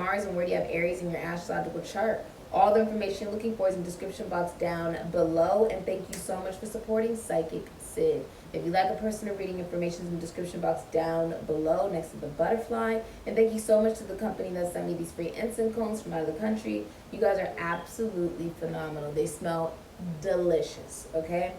Mars and where do you have Aries in your astrological chart? All the information you're looking for is in the description box down below. And thank you so much for supporting Sikiksyd. If you'd like a personal reading, information is in the description box down below next to the butterfly. And thank you so much to the company that sent me these free incense cones from out of the country. You guys are absolutely phenomenal. They smell delicious, okay?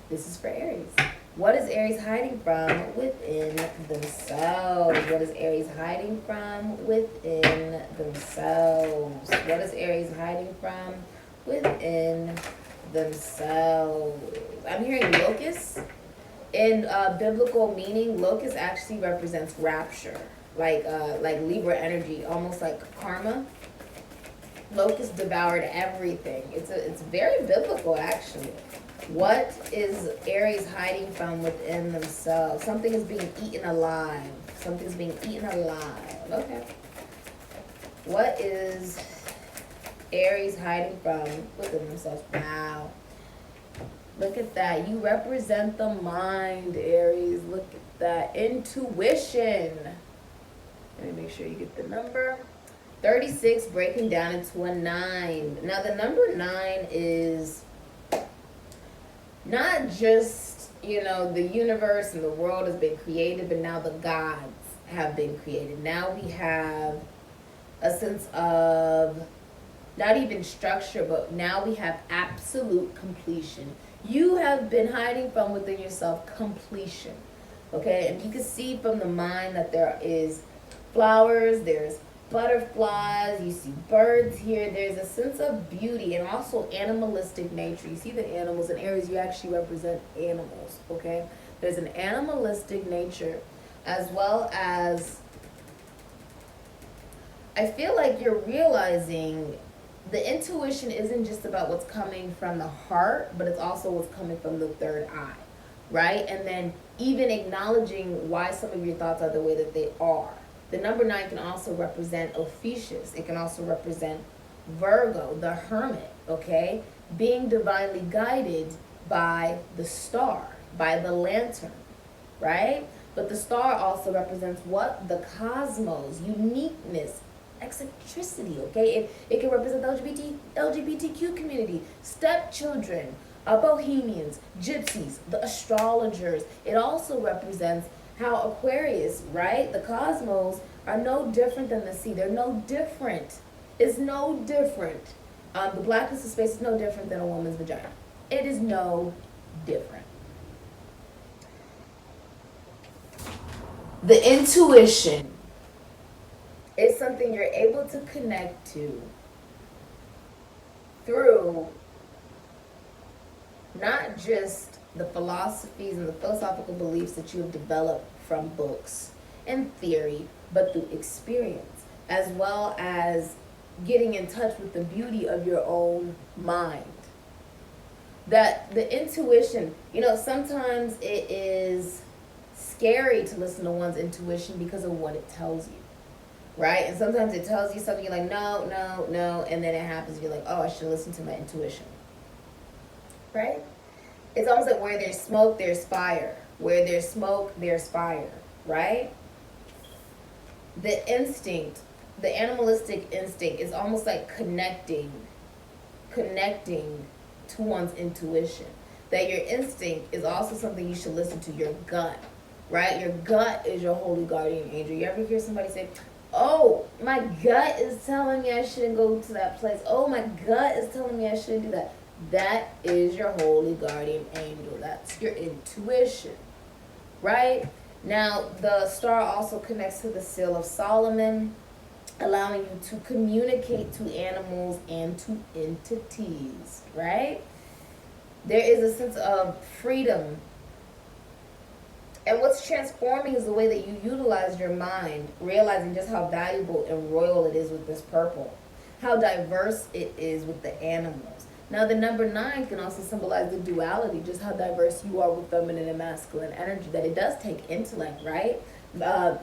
This is for Aries. What is Aries hiding from within themselves? What is Aries hiding from within themselves? What is Aries hiding from within themselves? I'm hearing locust. In biblical meaning, locust actually represents rapture, like Libra energy, almost like karma. Locust devoured everything. It's very biblical, actually. What is Aries hiding from within themselves? Something is being eaten alive. Something's being eaten alive. Okay. What is Aries hiding from within themselves? Wow. Look at that. You represent the mind, Aries. Look at that. Intuition. Let me make sure you get the number. 36 breaking down into a 9. Now, the number 9 is not just, the universe and the world has been created, but now the gods have been created. Now we have a sense of not even structure, but now we have absolute completion. You have been hiding from within yourself completion, okay? And you can see from the mind that there is flowers, there's butterflies, you see birds here. There's a sense of beauty and also animalistic nature. You see the animals in Aries, you actually represent animals, okay? There's an animalistic nature, as well as I feel like you're realizing the intuition isn't just about what's coming from the heart, but it's also what's coming from the third eye, right? And then even acknowledging why some of your thoughts are the way that they are. The number 9 can also represent Ophiuchus. It can also represent Virgo, the hermit, okay? Being divinely guided by the star, by the lantern, right? But the star also represents what? The cosmos, uniqueness, eccentricity, okay? It can represent the LGBTQ community, stepchildren, bohemians, gypsies, the astrologers. It also represents how Aquarius, right? The cosmos are no different than the sea. They're no different. It's no different. The blackness of space is no different than a woman's vagina. It is no different. The intuition is something you're able to connect to through not just the philosophies and the philosophical beliefs that you have developed from books and theory, but through experience, as well as getting in touch with the beauty of your own mind. That the intuition, sometimes it is scary to listen to one's intuition because of what it tells you, right? And sometimes it tells you something, you're like, no, no, no, and then it happens, you're like, oh, I should listen to my intuition, right? It's almost like where there's smoke, there's fire. Where there's smoke, there's fire, right? The instinct, the animalistic instinct is almost like connecting to one's intuition. That your instinct is also something you should listen to, your gut, right? Your gut is your holy guardian angel. You ever hear somebody say, oh, my gut is telling me I shouldn't go to that place. Oh, my gut is telling me I shouldn't do that. That is your holy guardian angel. That's your intuition, right? Now, the star also connects to the seal of Solomon, allowing you to communicate to animals and to entities, right? There is a sense of freedom. And what's transforming is the way that you utilize your mind, realizing just how valuable and royal it is with this purple, how diverse it is with the animals. Now, the number 9 can also symbolize the duality, just how diverse you are with feminine and masculine energy, that it does take intellect, right? The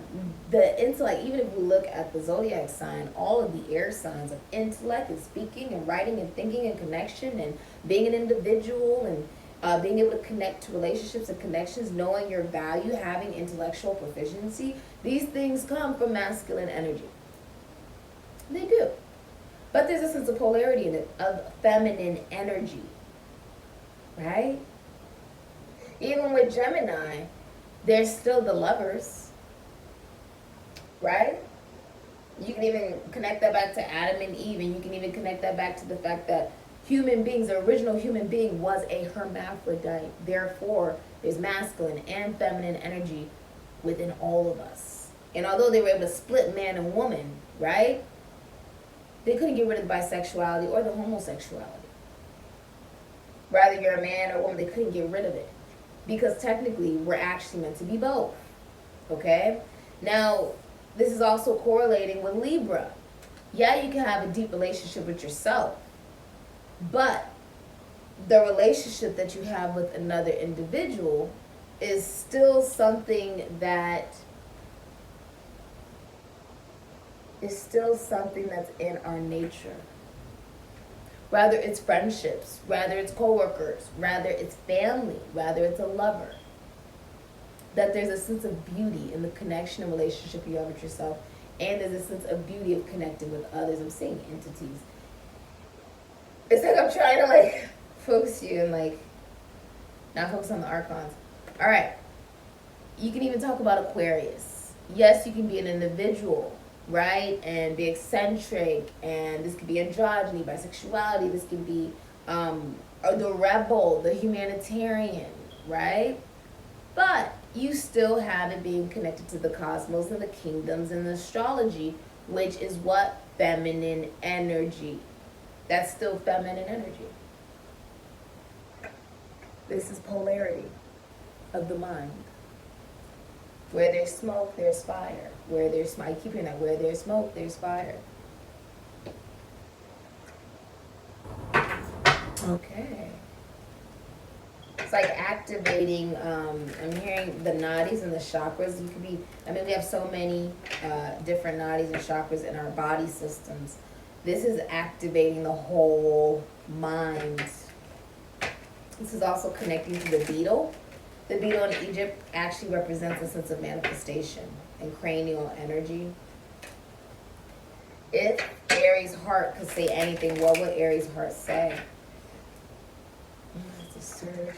intellect, even if we look at the zodiac sign, all of the air signs of intellect and speaking and writing and thinking and connection and being an individual and being able to connect to relationships and connections, knowing your value, having intellectual proficiency, these things come from masculine energy. They do. But there's a sense of polarity in it, of feminine energy, right? Even with Gemini, there's still the lovers, right? You can even connect that back to Adam and Eve, and you can even connect that back to the fact that human beings, the original human being was a hermaphrodite. Therefore, there's masculine and feminine energy within all of us. And although they were able to split man and woman, right? They couldn't get rid of the bisexuality or the homosexuality. Whether you're a man or a woman, they couldn't get rid of it. Because technically, we're actually meant to be both. Okay? Now, this is also correlating with Libra. Yeah, you can have a deep relationship with yourself. But the relationship that you have with another individual is still something that that's in our nature. Rather it's friendships, rather it's coworkers, rather it's family, rather it's a lover. That there's a sense of beauty in the connection and relationship you have with yourself, and there's a sense of beauty of connecting with others. I'm seeing entities. It's like I'm trying to focus you and not focus on the archons. All right. You can even talk about Aquarius. Yes, you can be an individual, right? And be eccentric, and this could be androgyny, bisexuality, this could be the rebel, the humanitarian, right? But you still have it being connected to the cosmos and the kingdoms and the astrology, which is what? Feminine energy. That's still feminine energy. This is polarity of the mind. Where there's smoke, there's fire. Where there's smoke, I keep hearing that. Where there's smoke, there's fire. Okay. It's like activating, I'm hearing the nadis and the chakras. You could be, we have so many different nadis and chakras in our body systems. This is activating the whole mind. This is also connecting to the beetle. The beetle in Egypt actually represents a sense of manifestation and cranial energy. If Aries' heart could say anything, what would Aries' heart say? That's a search.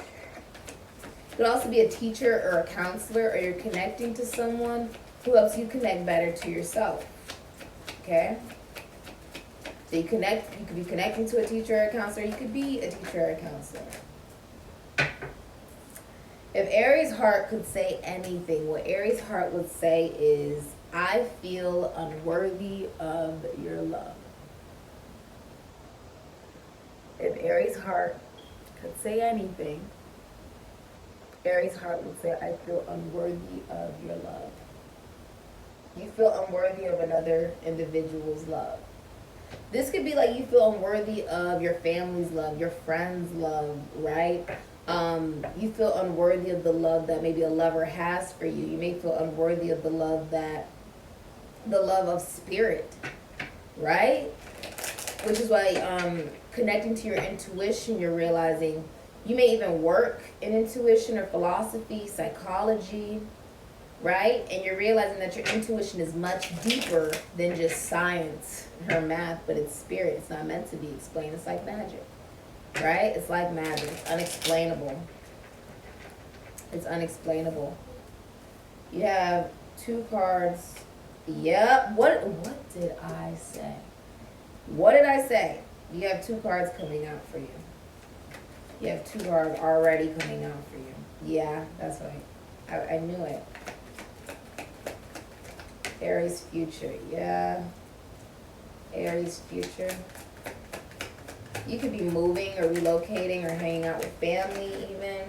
You could also be a teacher or a counselor, or you're connecting to someone who helps you connect better to yourself. Okay? So you could be connecting to a teacher or a counselor, you could be a teacher or a counselor. If Aries' heart could say anything, what Aries' heart would say is, I feel unworthy of your love. If Aries' heart could say anything, Aries' heart would say, I feel unworthy of your love. You feel unworthy of another individual's love. This could be like you feel unworthy of your family's love, your friend's love, right? You feel unworthy of the love that maybe a lover has for you. You may feel unworthy of the love of spirit, right? Which is why connecting to your intuition, you're realizing you may even work in intuition or philosophy, psychology, right? And you're realizing that your intuition is much deeper than just science or math, but it's spirit. It's not meant to be explained. It's like magic, right? It's like magic. It's unexplainable. It's unexplainable. You have 2 cards. Yep. What did I say? What did I say? You have 2 cards coming out for you. You have 2 cards already coming out for you. Yeah, that's right. I knew it. Aries future. Yeah. Aries future. You could be moving or relocating or hanging out with family even.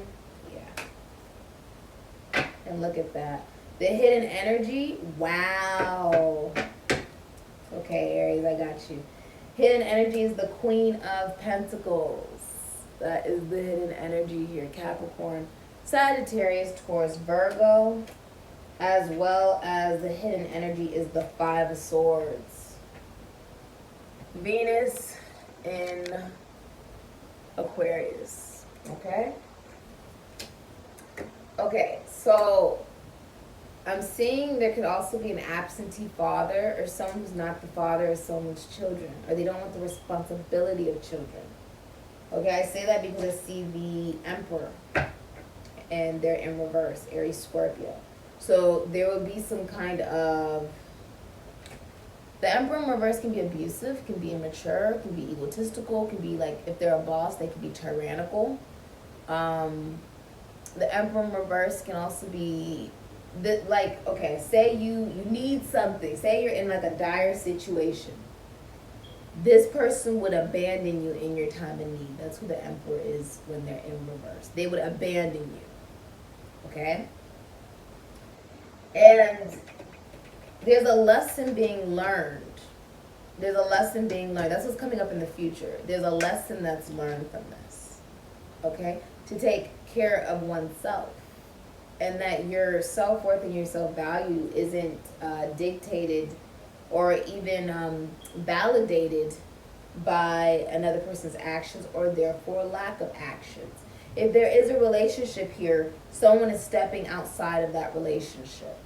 Yeah. And look at that. The hidden energy. Wow. Okay, Aries, I got you. Hidden energy is the Queen of Pentacles. That is the hidden energy here. Capricorn, Sagittarius, Taurus, Virgo. As well as the hidden energy is the 5 of Swords. Venus in Aquarius. Okay? Okay, so I'm seeing there could also be an absentee father or someone who's not the father of someone's children, or they don't want the responsibility of children. Okay, I say that because I see the Emperor and they're in reverse, Aries, Scorpio. So there will be some kind of, the Emperor in reverse can be abusive, can be immature, can be egotistical, can be like, if they're a boss, they can be tyrannical. The Emperor in reverse can also be, like, okay, say you need something. Say you're in like a dire situation. This person would abandon you in your time of need. That's who the Emperor is when they're in reverse. They would abandon you. Okay? And there's a lesson being learned. There's a lesson being learned. That's what's coming up in the future. There's a lesson that's learned from this. Okay? To take care of oneself. And that your self-worth and your self-value isn't dictated or even validated by another person's actions, or therefore lack of actions. If there is a relationship here, someone is stepping outside of that relationship.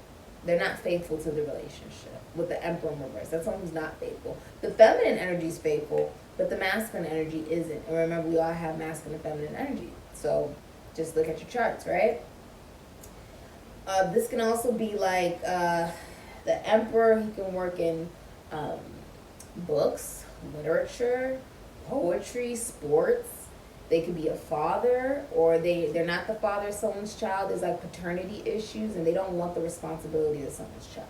They're not faithful to the relationship with the Emperor in reverse. That's someone who's not faithful. The feminine energy is faithful, but the masculine energy isn't. And remember, we all have masculine and feminine energy. So just look at your charts, right? This can also be like the Emperor. He can work in books, literature, poetry, sports. They could be a father, or they're not the father of someone's child. There's like paternity issues, and they don't want the responsibility of someone's child.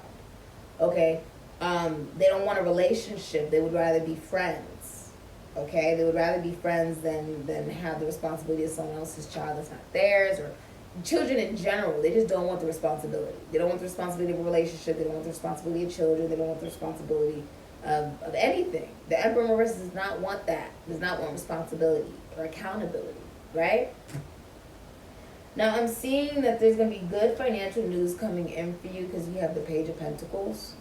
Okay? They don't want a relationship. They would rather be friends. Okay? They would rather be friends than have the responsibility of someone else's child that's not theirs, or children in general. They just don't want the responsibility. They don't want the responsibility of a relationship. They don't want the responsibility of children. They don't want the responsibility of anything. The Emperor in reverse does not want that. Does not want responsibility or accountability, right? Now I'm seeing that there's going to be good financial news coming in for you because you have the Page of Pentacles.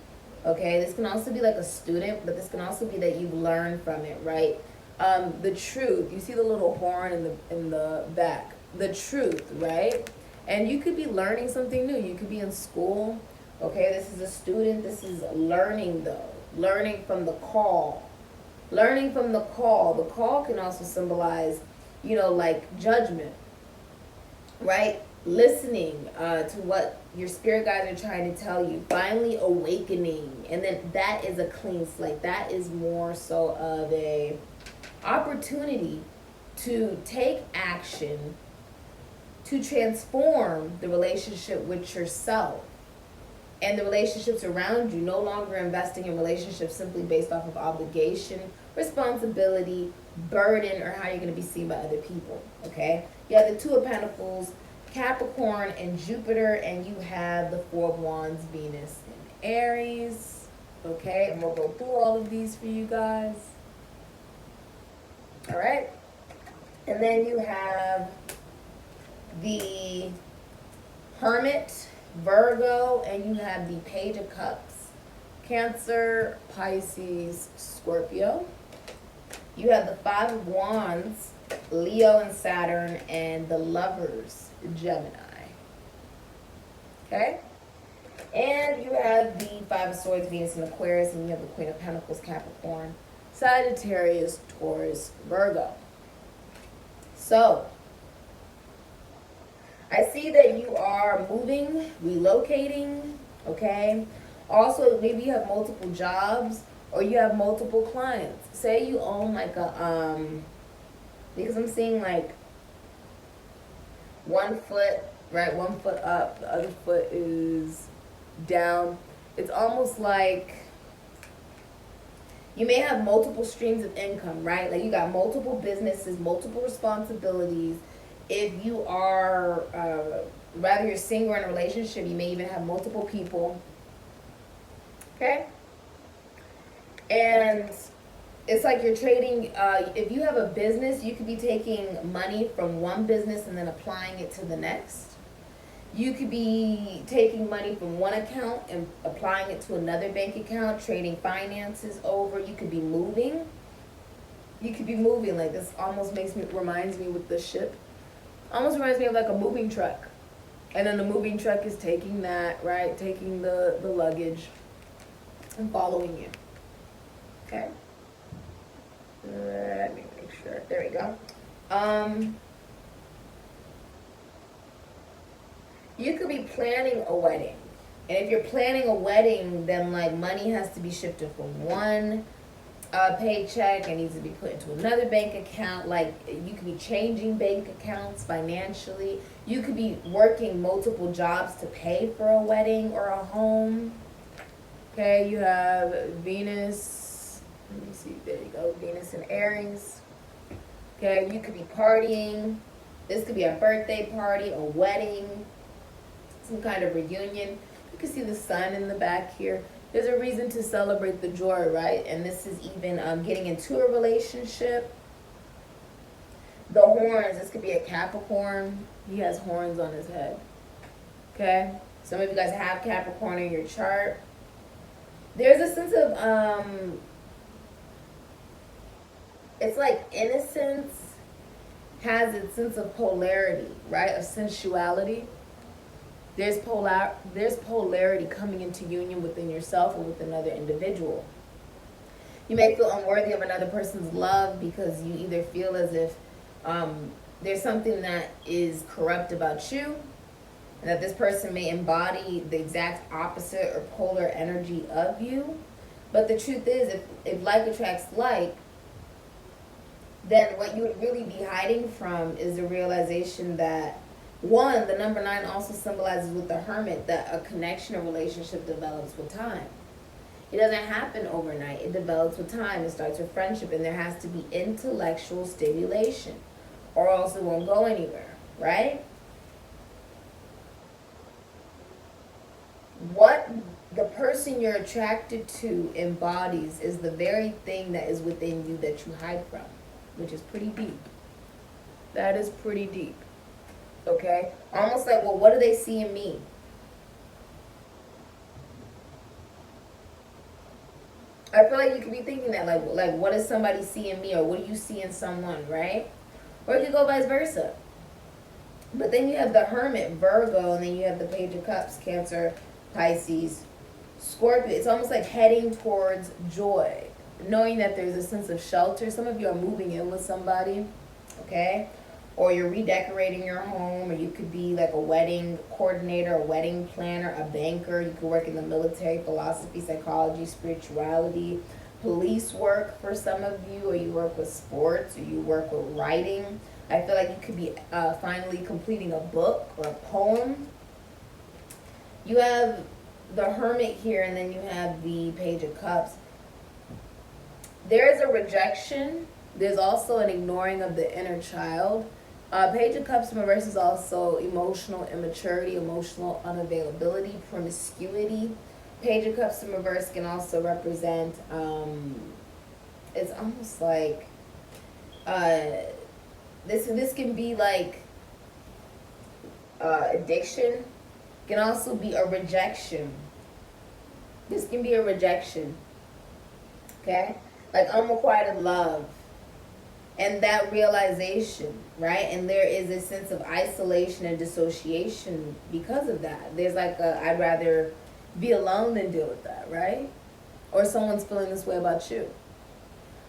Okay, this can also be like a student, but this can also be that you've learned from it, right? The truth. You see the little horn in the back. The truth, right? And you could be learning something new. You could be in school. Okay, this is a student. This is learning, though. Learning from the call. Learning from the call. The call can also symbolize, like judgment, right? Listening to what your spirit guides are trying to tell you. Finally awakening. And then that is a clean slate. That is more so of a opportunity to take action to transform the relationship with yourself and the relationships around you. No longer investing in relationships simply based off of obligation, responsibility, burden, or how you're going to be seen by other people. Okay? You have the Two of Pentacles, Capricorn, and Jupiter, and you have the Four of Wands, Venus, and Aries. Okay? And we'll go through all of these for you guys. All right? And then you have the Hermit, Virgo, and you have the Page of Cups, Cancer, Pisces, Scorpio. You have the Five of Wands, Leo and Saturn, and the Lovers, Gemini. Okay? And you have the Five of Swords, Venus and Aquarius, and you have the Queen of Pentacles, Capricorn, Sagittarius, Taurus, Virgo. So, I see that you are moving, relocating, okay? Also, maybe you have multiple jobs or you have multiple clients. Say you own like a, because I'm seeing like 1 foot, right? 1 foot up, the other foot is down. It's almost like you may have multiple streams of income, right? Like you got multiple businesses, multiple responsibilities. If you are, rather you're single or in a relationship, you may even have multiple people. Okay? And it's like you're trading, if you have a business, you could be taking money from one business and then applying it to the next. You could be taking money from one account and applying it to another bank account, trading finances over. You could be moving. You could be moving. Like this almost reminds me with the ship. Almost reminds me of like a moving truck. And then the moving truck is taking that, right? Taking the luggage and following you. Okay? Let me make sure. There we go. You could be planning a wedding. And if you're planning a wedding, then like money has to be shifted from one paycheck and needs to be put into another bank account. Like you could be changing bank accounts financially. You could be working multiple jobs to pay for a wedding or a home. Okay, you have Venus. Let me see. There you go. Venus and Aries. Okay, you could be partying. This could be a birthday party, a wedding, some kind of reunion. You can see the sun in the back here. There's a reason to celebrate the joy, right? And this is even getting into a relationship. The horns, this could be a Capricorn. He has horns on his head. Okay? Some of you guys have Capricorn in your chart. There's a sense of, it's like innocence has its sense of polarity, right? Of sensuality. There's polarity coming into union within yourself or with another individual. You may feel unworthy of another person's love because you either feel as if there's something that is corrupt about you, and that this person may embody the exact opposite or polar energy of you. But the truth is, if like attracts like, then what you would really be hiding from is the realization that, one, the number 9 also symbolizes with the Hermit that a connection or relationship develops with time. It doesn't happen overnight. It develops with time. It starts with friendship, and there has to be intellectual stimulation, or else it won't go anywhere, right? What the person you're attracted to embodies is the very thing that is within you that you hide from, which is pretty deep. That is pretty deep. Okay? Almost like, well, what do they see in me? I feel like you could be thinking that, like what does somebody see in me, or what do you see in someone, right? Or it could go vice versa. But then you have the Hermit, Virgo, and then you have the Page of Cups, Cancer, Pisces, Scorpio. It's almost like heading towards joy, knowing that there's a sense of shelter. Some of you are moving in with somebody, okay? Or you're redecorating your home, or you could be like a wedding coordinator, a wedding planner, a banker. You could work in the military, philosophy, psychology, spirituality, police work for some of you, or you work with sports, or you work with writing. I feel like you could be finally completing a book or a poem. You have the Hermit here, and then you have the Page of Cups. There is a rejection. There's also an ignoring of the inner child. Page of Cups in reverse is also emotional immaturity, emotional unavailability, promiscuity. Page of Cups in reverse can also represent, it's almost like, this can be like addiction. Can also be a rejection. This can be a rejection. Okay? Like unrequited love. And that realization, right? And there is a sense of isolation and dissociation because of that. There's like I'd rather be alone than deal with that, right? Or someone's feeling this way about you.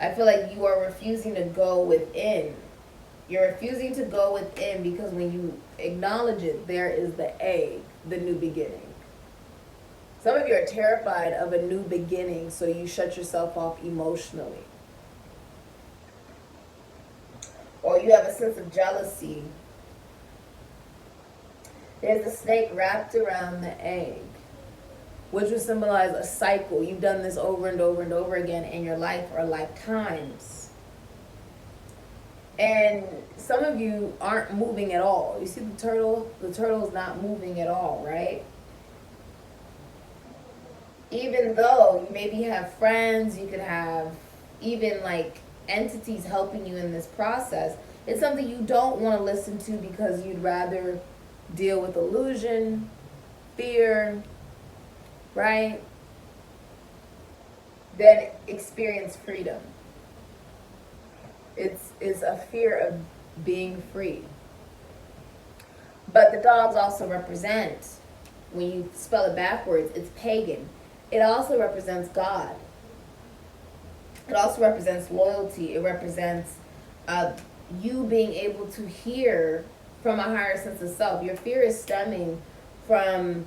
I feel like you are refusing to go within. You're refusing to go within because when you acknowledge it, there is the egg, the new beginning. Some of you are terrified of a new beginning, so you shut yourself off emotionally. Or you have a sense of jealousy. There's a snake wrapped around the egg, which would symbolize a cycle. You've done this over and over and over again in your life or lifetimes. And some of you aren't moving at all. You see the turtle? The turtle is not moving at all, right? Even though you maybe have friends, you could have even like entities helping you in this process, it's something you don't want to listen to because you'd rather deal with illusion, fear, right? Than experience freedom. It's a fear of being free. But the dogs also represent, when you spell it backwards, it's pagan. It also represents God. It also represents loyalty. It represents you being able to hear from a higher sense of self. Your fear is stemming from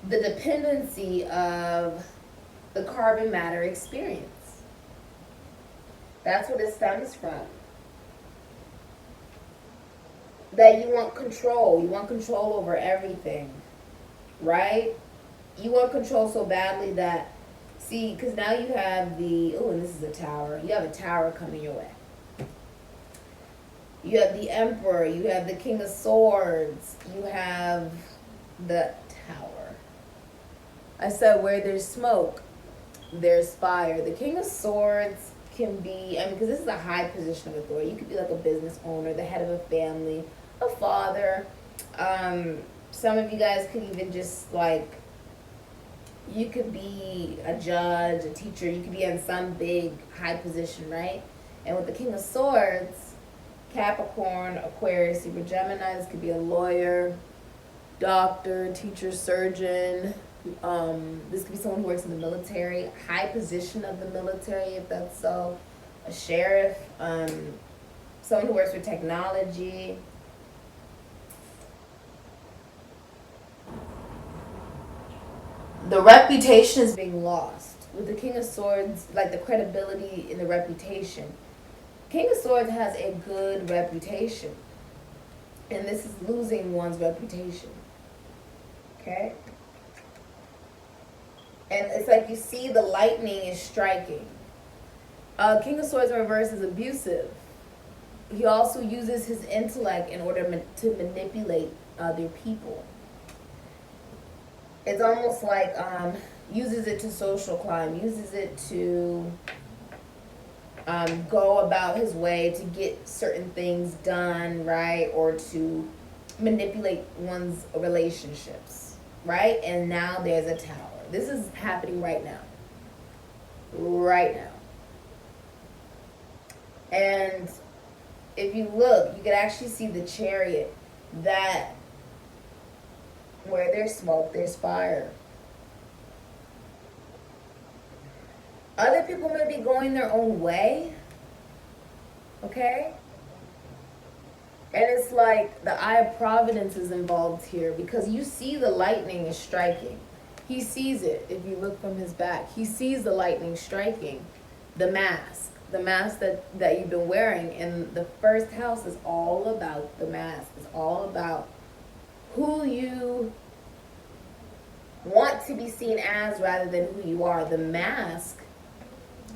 the dependency of the carbon matter experience. That's what it stems from. That you want control. You want control over everything. Right? You want control so badly that, see, because now you have the, oh, and this is a tower. You have a tower coming your way. You have the Emperor. You have the King of Swords. You have the Tower. I said where there's smoke, there's fire. The King of Swords can be, I mean, because this is a high position of authority. You could be like a business owner, the head of a family, a father. Some of you guys could even just like, you could be a judge, a teacher. You could be in some big high position, right? And with the King of Swords, Capricorn, Aquarius, Libra, Gemini, this could be a lawyer, doctor, teacher, surgeon. This could be someone who works in the military, high position of the military, if that's so. A sheriff, someone who works with technology. The reputation is being lost. With the King of Swords, like the credibility in the reputation. King of Swords has a good reputation. And this is losing one's reputation. Okay? And it's like you see the lightning is striking. King of Swords in reverse is abusive. He also uses his intellect in order to manipulate other people. It's almost like uses it to social climb, uses it to go about his way to get certain things done, right? Or to manipulate one's relationships, right? And now there's a tower. This is happening right now. Right now. And if you look, you can actually see the chariot, that where there's smoke, there's fire. Other people may be going their own way, okay? And it's like the eye of providence is involved here, because you see the lightning is striking. He sees it. If you look from his back, he sees the lightning striking. The mask that you've been wearing. And the first house is all about the mask. It's all about who you want to be seen as rather than who you are. The mask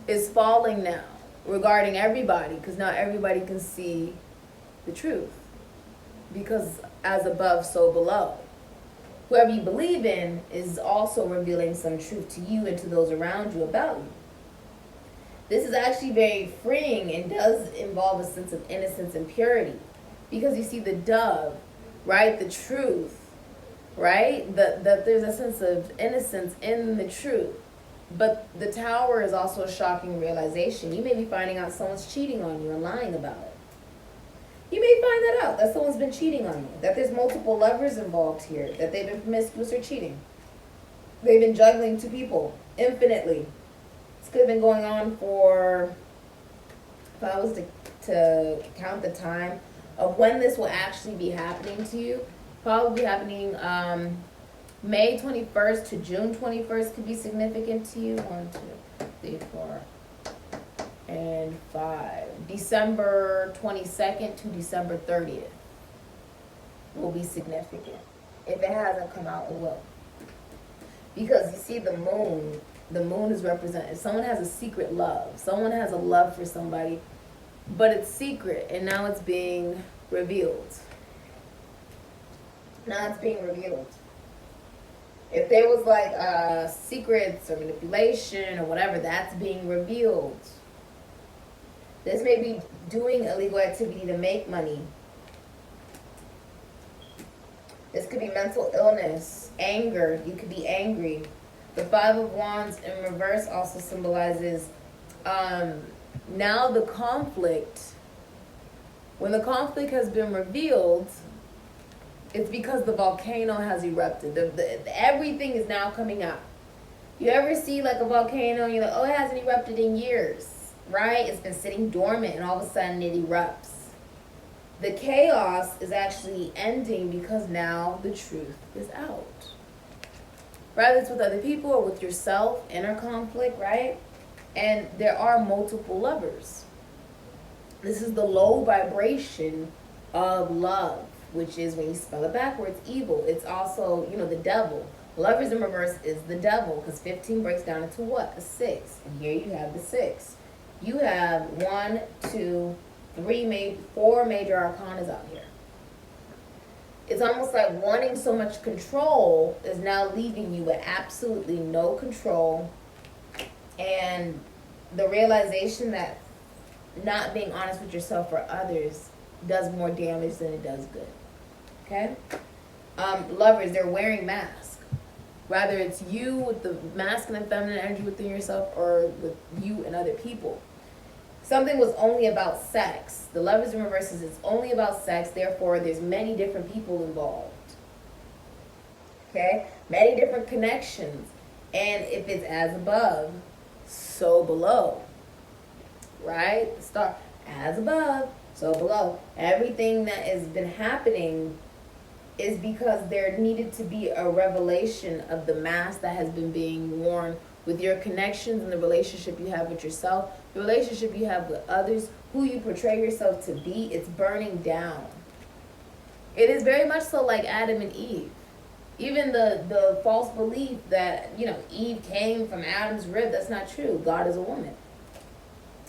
is falling now regarding everybody, because now everybody can see the truth, because as above so below. Whoever you believe in is also revealing some truth to you and to those around you about you. This is actually very freeing and does involve a sense of innocence and purity, because you see the dove, right? The truth, right? That there's a sense of innocence in the truth. But the tower is also a shocking realization. You may be finding out someone's cheating on you and lying about it. You may find that out, that someone's been cheating on you, that there's multiple lovers involved here, that they've been promiscuous or cheating. They've been juggling two people infinitely. This could have been going on for, if I was to count the time of when this will actually be happening to you, probably happening May 21st to June 21st could be significant to you. 1, 2, 3, 4, and 5. December 22nd to December 30th will be significant. If it hasn't come out, it will. Because you see the moon is represented. Someone has a secret love. Someone has a love for somebody, but it's secret, and now it's being revealed. Now it's being revealed. If there was like secrets or manipulation or whatever, that's being revealed. This may be doing illegal activity to make money. This could be mental illness, anger. You could be angry. The Five of Wands in reverse also symbolizes now the conflict. When the conflict has been revealed, It's because the volcano has erupted. Everything is now coming out. You ever see like a volcano and you're like, oh, it hasn't erupted in years, right? It's been sitting dormant and all of a sudden it erupts. The chaos is actually ending because now the truth is out. Whether it's with other people or with yourself, inner conflict, right? And there are multiple lovers. This is the low vibration of love, which is, when you spell it backwards, evil. It's also, the devil. Lovers in reverse is the devil, because 15 breaks down into what? A 6. And here you have the 6. You have 1, 2, 3, 4 major arcanas out here. It's almost like wanting so much control is now leaving you with absolutely no control, and the realization that not being honest with yourself or others does more damage than it does good. Okay? Lovers, they're wearing masks. Whether it's you with the masculine and feminine energy within yourself, or with you and other people. Something was only about sex. The lovers in reverses, it's only about sex, therefore there's many different people involved. Okay? Many different connections. And if it's as above, so below. Right? The star, as above, so below. Everything that has been happening is because there needed to be a revelation of the mask that has been being worn with your connections and the relationship you have with yourself, the relationship you have with others, who you portray yourself to be. It's burning down. It is very much so like Adam and Eve. Even the false belief that, Eve came from Adam's rib, that's not true. God is a woman.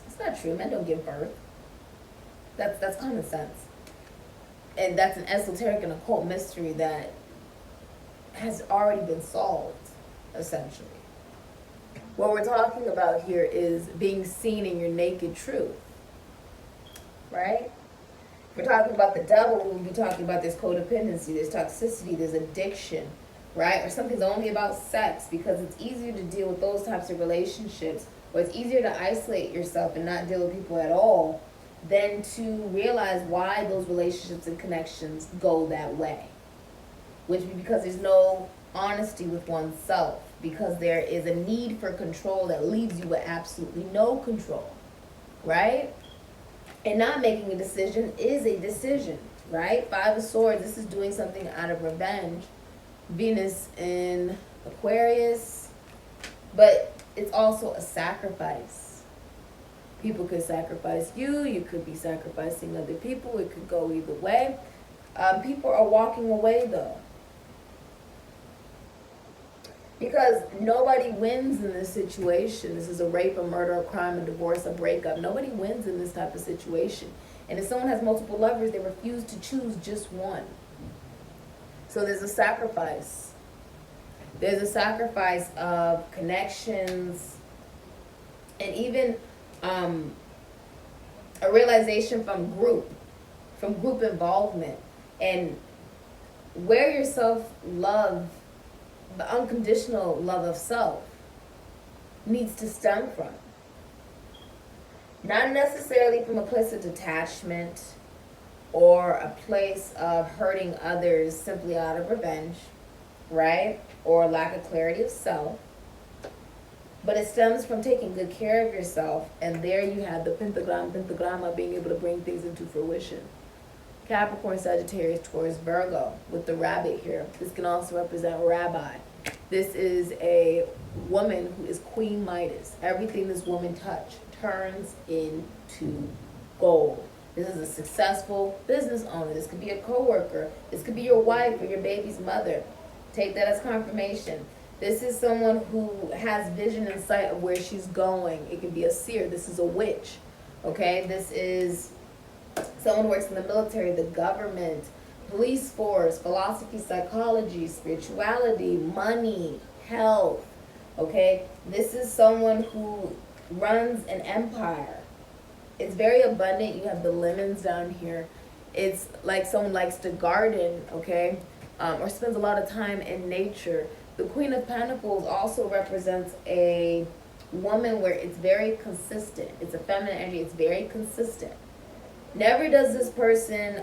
It's not true. Men don't give birth. That's common sense. And that's an esoteric and occult mystery that has already been solved, essentially. What we're talking about here is being seen in your naked truth, right? If we're talking about the devil, we'll be talking about there's codependency, there's toxicity, there's addiction, right? Or something's only about sex, because it's easier to deal with those types of relationships, or it's easier to isolate yourself and not deal with people at all, than to realize why those relationships and connections go that way. Which is because there's no honesty with oneself, because there is a need for control that leaves you with absolutely no control, right? And not making a decision is a decision, right? 5 of Swords, this is doing something out of revenge. Venus in Aquarius, but it's also a sacrifice. People could sacrifice you, you could be sacrificing other people, it could go either way. People are walking away though. Because nobody wins in this situation. This is a rape, a murder, a crime, a divorce, a breakup. Nobody wins in this type of situation. And if someone has multiple lovers, they refuse to choose just one. So there's a sacrifice. There's a sacrifice of connections, and even a realization from group involvement, and where your self-love, the unconditional love of self, needs to stem from. Not necessarily from a place of detachment or a place of hurting others simply out of revenge, right? Or lack of clarity of self. But it stems from taking good care of yourself, and there you have the pentagramma, being able to bring things into fruition. Capricorn, Sagittarius, Taurus, Virgo, with the rabbit here. This can also represent rabbi. This is a woman who is Queen Midas. Everything this woman touches turns into gold. This is a successful business owner. This could be a coworker. This could be your wife or your baby's mother. Take that as confirmation. This is someone who has vision and sight of where she's going. It could be a seer. This is a witch. Okay? This is someone who works in the military, the government, police force, philosophy, psychology, spirituality, money, health. Okay? This is someone who runs an empire. It's very abundant. You have the lemons down here. It's like someone likes to garden, okay? Or spends a lot of time in nature. The Queen of Pentacles also represents a woman where it's very consistent. It's a feminine energy. It's very consistent. Never does this person,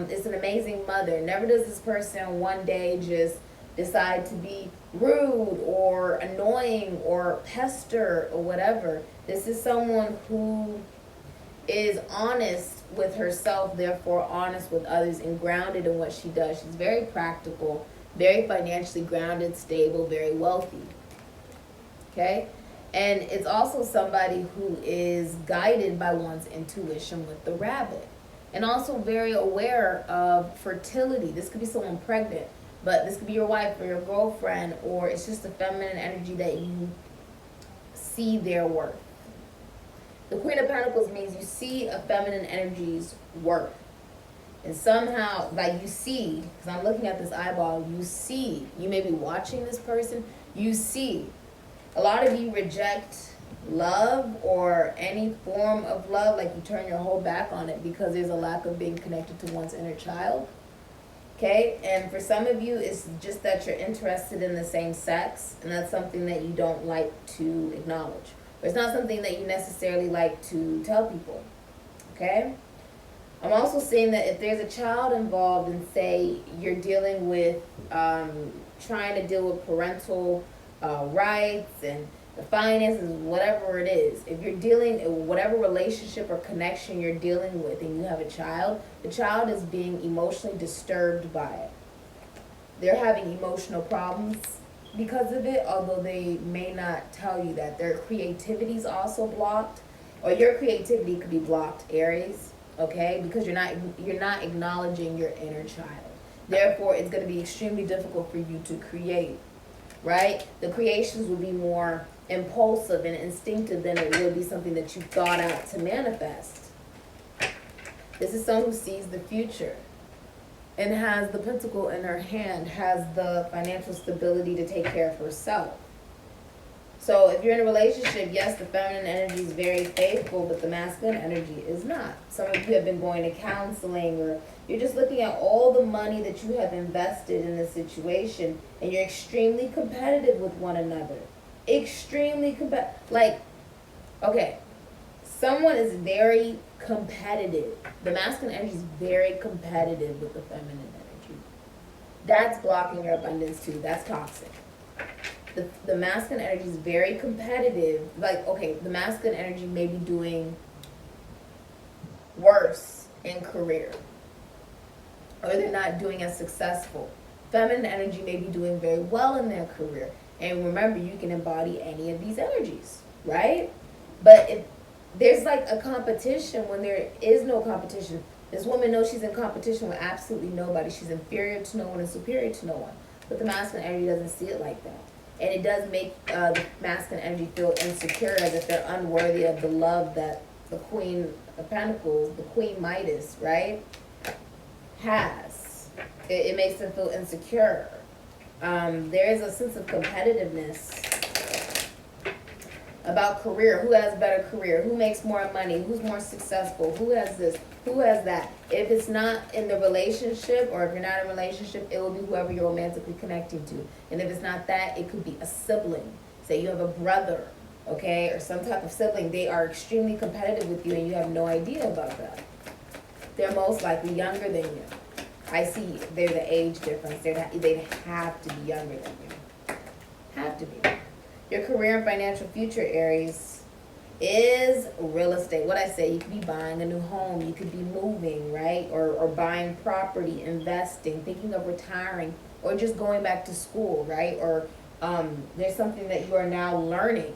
it's an amazing mother. Never does this person one day just decide to be rude or annoying or pester or whatever. This is someone who is honest with herself, therefore honest with others, and grounded in what she does. She's very practical, very financially grounded, stable, very wealthy. Okay? And it's also somebody who is guided by one's intuition with the rabbit. And also very aware of fertility. This could be someone pregnant, but this could be your wife or your girlfriend, or it's just a feminine energy that you see their worth. The Queen of Pentacles means you see a feminine energy's worth. And somehow, like you see, because I'm looking at this eyeball, you see, you may be watching this person, you see. A lot of you reject love or any form of love, like you turn your whole back on it because there's a lack of being connected to one's inner child. Okay? And for some of you, it's just that you're interested in the same sex, and that's something that you don't like to acknowledge. But it's not something that you necessarily like to tell people. Okay? I'm also saying that if there's a child involved, and say you're dealing with, trying to deal with parental rights and the finances, whatever it is, if you're dealing, whatever relationship or connection you're dealing with and you have a child, the child is being emotionally disturbed by it. They're having emotional problems because of it, although they may not tell you that. Their creativity is also blocked, or your creativity could be blocked, Aries, okay, because you're not acknowledging your inner child. Therefore, it's going to be extremely difficult for you to create. Right? The creations will be more impulsive and instinctive than it will be something that you thought out to manifest. This is someone who sees the future and has the pentacle in her hand, has the financial stability to take care of herself. So if you're in a relationship, yes, the feminine energy is very faithful, but the masculine energy is not. Some of you have been going to counseling, or you're just looking at all the money that you have invested in this situation, and you're extremely competitive with one another. Extremely competitive. Like, okay, someone is very competitive. The masculine energy is very competitive with the feminine energy. That's blocking your abundance too. That's toxic. The masculine energy is very competitive. Like, okay, the masculine energy may be doing worse in career, or they're not doing as successful. Feminine energy may be doing very well in their career. And remember, you can embody any of these energies, right? But if there's like a competition when there is no competition, this woman knows she's in competition with absolutely nobody. She's inferior to no one and superior to no one. But the masculine energy doesn't see it like that. And it does make the masculine energy feel insecure, as if they're unworthy of the love that the Queen of Pentacles, the Queen Midas, right, has. It makes them feel insecure. There is a sense of competitiveness about career. Who has a better career? Who makes more money? Who's more successful? Who has this? Who has that? If it's not in the relationship, or if you're not in a relationship, it will be whoever you're romantically connecting to. And if it's not that, it could be a sibling. Say you have a brother, okay, or some type of sibling. They are extremely competitive with you, and you have no idea about that. They're most likely younger than you. I see there's an age difference. They'd have to be younger than you. Have to be. Your career and financial future, Aries, is real estate. What I say, you could be buying a new home. You could be moving, right? Or buying property, investing, thinking of retiring, or just going back to school, right? Or there's something that you are now learning.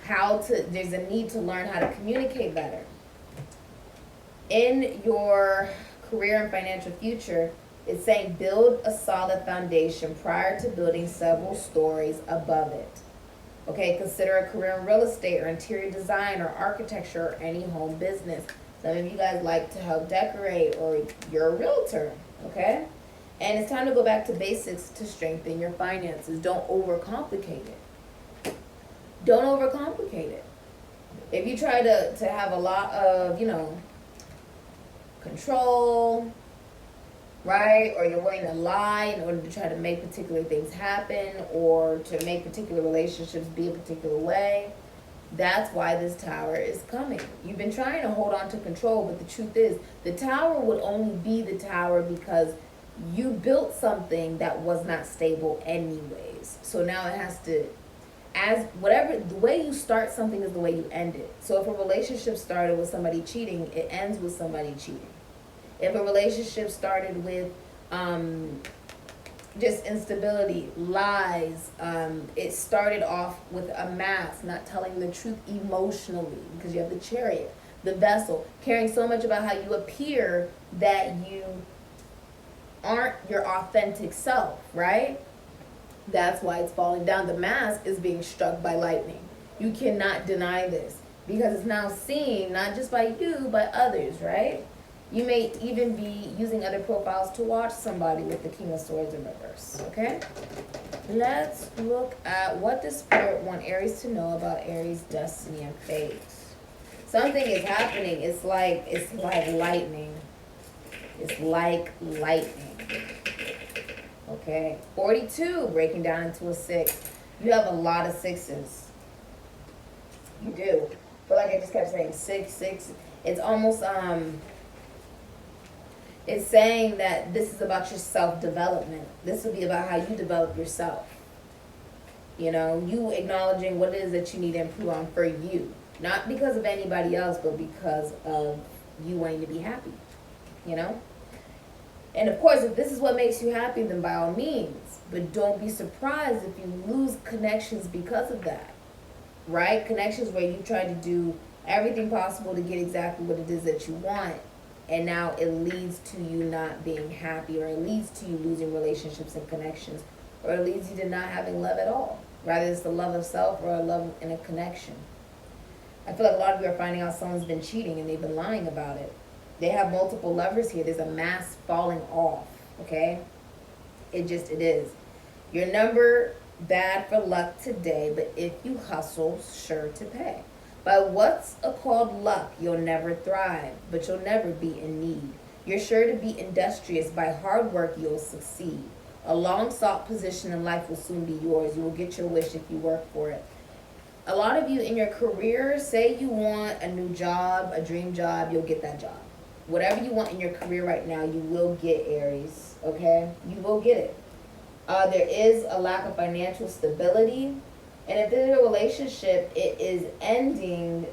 There's a need to learn how to communicate better. In your career and financial future, it's saying build a solid foundation prior to building several stories above it. Okay, consider a career in real estate or interior design or architecture or any home business. Some of you guys like to help decorate, or you're a realtor, okay? And it's time to go back to basics to strengthen your finances. Don't overcomplicate it. Don't overcomplicate it. If you try to have a lot of, control, right? Or you're willing to lie in order to try to make particular things happen, or to make particular relationships be a particular way, That's why this tower is coming. You've been trying to hold on to control, but the truth is, the tower would only be the tower because you built something that was not stable anyways. So now it has to, as whatever, the way you start something is the way you end it. So if a relationship started with somebody cheating, it ends with somebody cheating. If a relationship started with just instability, lies, it started off with a mask, not telling the truth emotionally, because you have the Chariot, the vessel, caring so much about how you appear that you aren't your authentic self, right? That's why it's falling down. The mask is being struck by lightning. You cannot deny this because it's now seen not just by you, but others, right? You may even be using other profiles to watch somebody with the King of Swords in reverse, okay? Let's look at what does Spirit want Aries to know about Aries' destiny and fate. Something is happening. It's like lightning. It's like lightning. Okay, 42, breaking down into a 6. You have a lot of 6s. You do. But like I just kept saying, 6, 6. It's almost, it's saying that this is about your self-development. This will be about how you develop yourself. You know, you acknowledging what it is that you need to improve on for you. Not because of anybody else, but because of you wanting to be happy. You know? And of course, if this is what makes you happy, then by all means. But don't be surprised if you lose connections because of that. Right? Connections where you try to do everything possible to get exactly what it is that you want. And now it leads to you not being happy, or it leads to you losing relationships and connections, or it leads you to not having love at all. Rather, it's the love of self or a love in a connection. I feel like a lot of you are finding out someone's been cheating and they've been lying about it. They have multiple lovers here. There's a mask falling off, okay? It is. Your number, bad for luck today, but if you hustle, sure to pay. By what's called luck, you'll never thrive, but you'll never be in need. You're sure to be industrious. By hard work, you'll succeed. A long-sought position in life will soon be yours. You will get your wish if you work for it. A lot of you in your career, say you want a new job, a dream job, you'll get that job. Whatever you want in your career right now, you will get, Aries, okay? You will get it. There is a lack of financial stability. And if there's a relationship, it is ending,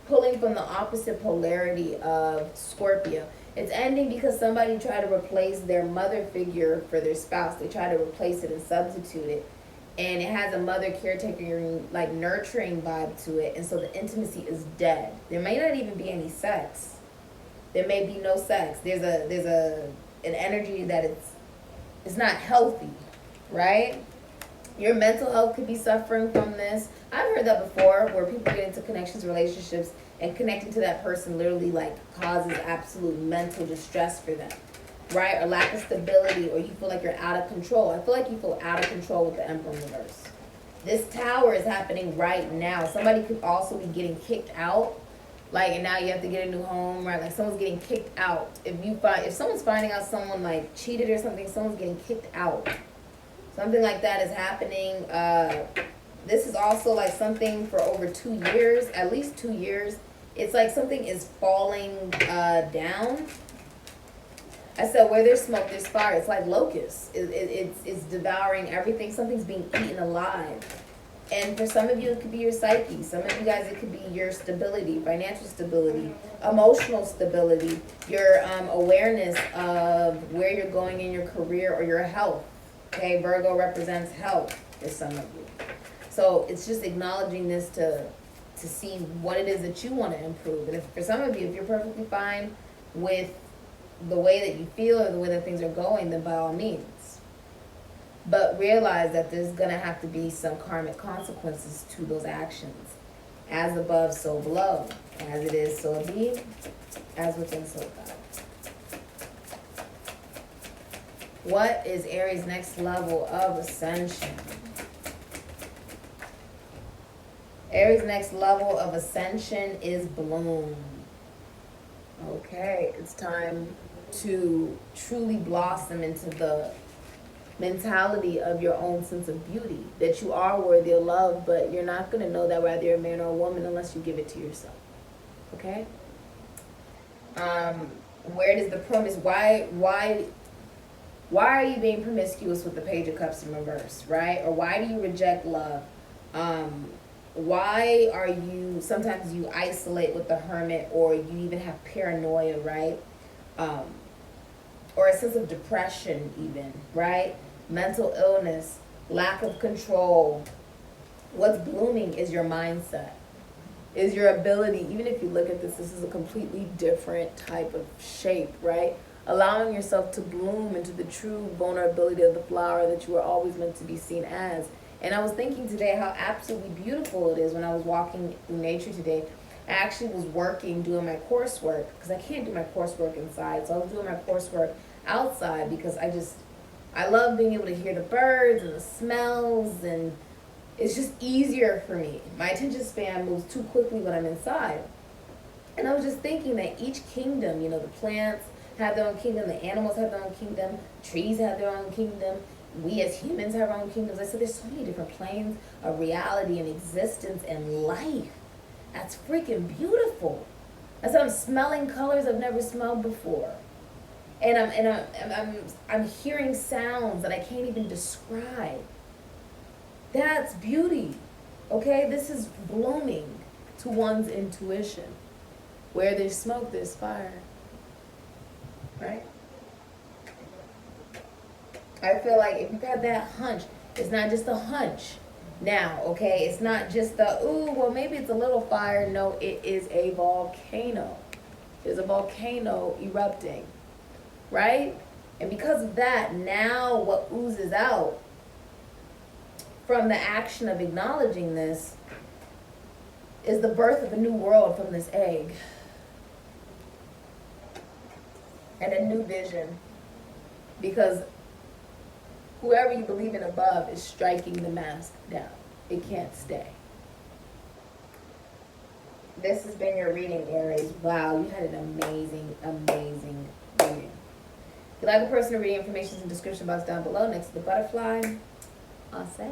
pulling from the opposite polarity of Scorpio. It's ending because somebody tried to replace their mother figure for their spouse. They try to replace it and substitute it. And it has a mother caretaker, like nurturing vibe to it. And so the intimacy is dead. There may not even be any sex. There may be no sex. There's an energy that it's not healthy, right? Your mental health could be suffering from this. I've heard that before, where people get into connections, relationships, and connecting to that person literally like causes absolute mental distress for them, right? Or lack of stability, or you feel like you're out of control. I feel like you feel out of control with the Emperor in reverse. This tower is happening right now. Somebody could also be getting kicked out. Like, and now you have to get a new home, right? Like, someone's getting kicked out. If someone's finding out someone, like, cheated or something, someone's getting kicked out. Something like that is happening. This is also, like, something for over 2 years, at least 2 years. It's like something is falling down. I said, where there's smoke, there's fire. It's like locusts. It's devouring everything. Something's being eaten alive. And for some of you, it could be your psyche. Some of you guys, it could be your stability, financial stability, emotional stability, your awareness of where you're going in your career or your health. Okay, Virgo represents health for some of you. So it's just acknowledging this to see what it is that you want to improve. And if, for some of you, if you're perfectly fine with the way that you feel or the way that things are going, then by all means. But realize that there's going to have to be some karmic consequences to those actions. As above, so below. As it is, so it be. As within, so without. What is Aries' next level of ascension? Aries' next level of ascension is bloom. Okay, it's time to truly blossom into the mentality of your own sense of beauty, that you are worthy of love, but you're not going to know that whether you're a man or a woman unless you give it to yourself. Okay? Where does the promise, why are you being promiscuous with the Page of Cups in reverse, right? Or why do you reject love? Why are you, sometimes you isolate with the Hermit, or you even have paranoia, right? Or a sense of depression even, right? Mental illness, lack of control. What's blooming is your mindset, is your ability. Even if you look at this is a completely different type of shape, right? Allowing yourself to bloom into the true vulnerability of the flower that you were always meant to be seen as. And I was thinking today how absolutely beautiful it is when I was walking through nature today. I actually was working, doing my coursework, because I can't do my coursework inside. So I was doing my coursework outside because I love being able to hear the birds and the smells, and it's just easier for me. My attention span moves too quickly when I'm inside. And I was just thinking that each kingdom, you know, the plants have their own kingdom, the animals have their own kingdom, trees have their own kingdom, we as humans have our own kingdoms. I said there's so many different planes of reality and existence and life. That's freaking beautiful. I said I'm smelling colors I've never smelled before. And I'm hearing sounds that I can't even describe. That's beauty. Okay? This is blooming to one's intuition. Where there's smoke, there's fire. Right? I feel like if you've had that hunch, it's not just a hunch now, okay? It's not just the, ooh, well, maybe it's a little fire. No, it is a volcano. There's a volcano erupting, right? And because of that, now what oozes out from the action of acknowledging this is the birth of a new world from this egg. And a new vision. Because whoever you believe in above is striking the mask down. It can't stay. This has been your reading, Aries. Wow, you had an amazing, amazing reading. If you like a personal reading, information is in the description box down below next to the butterfly. I'll say.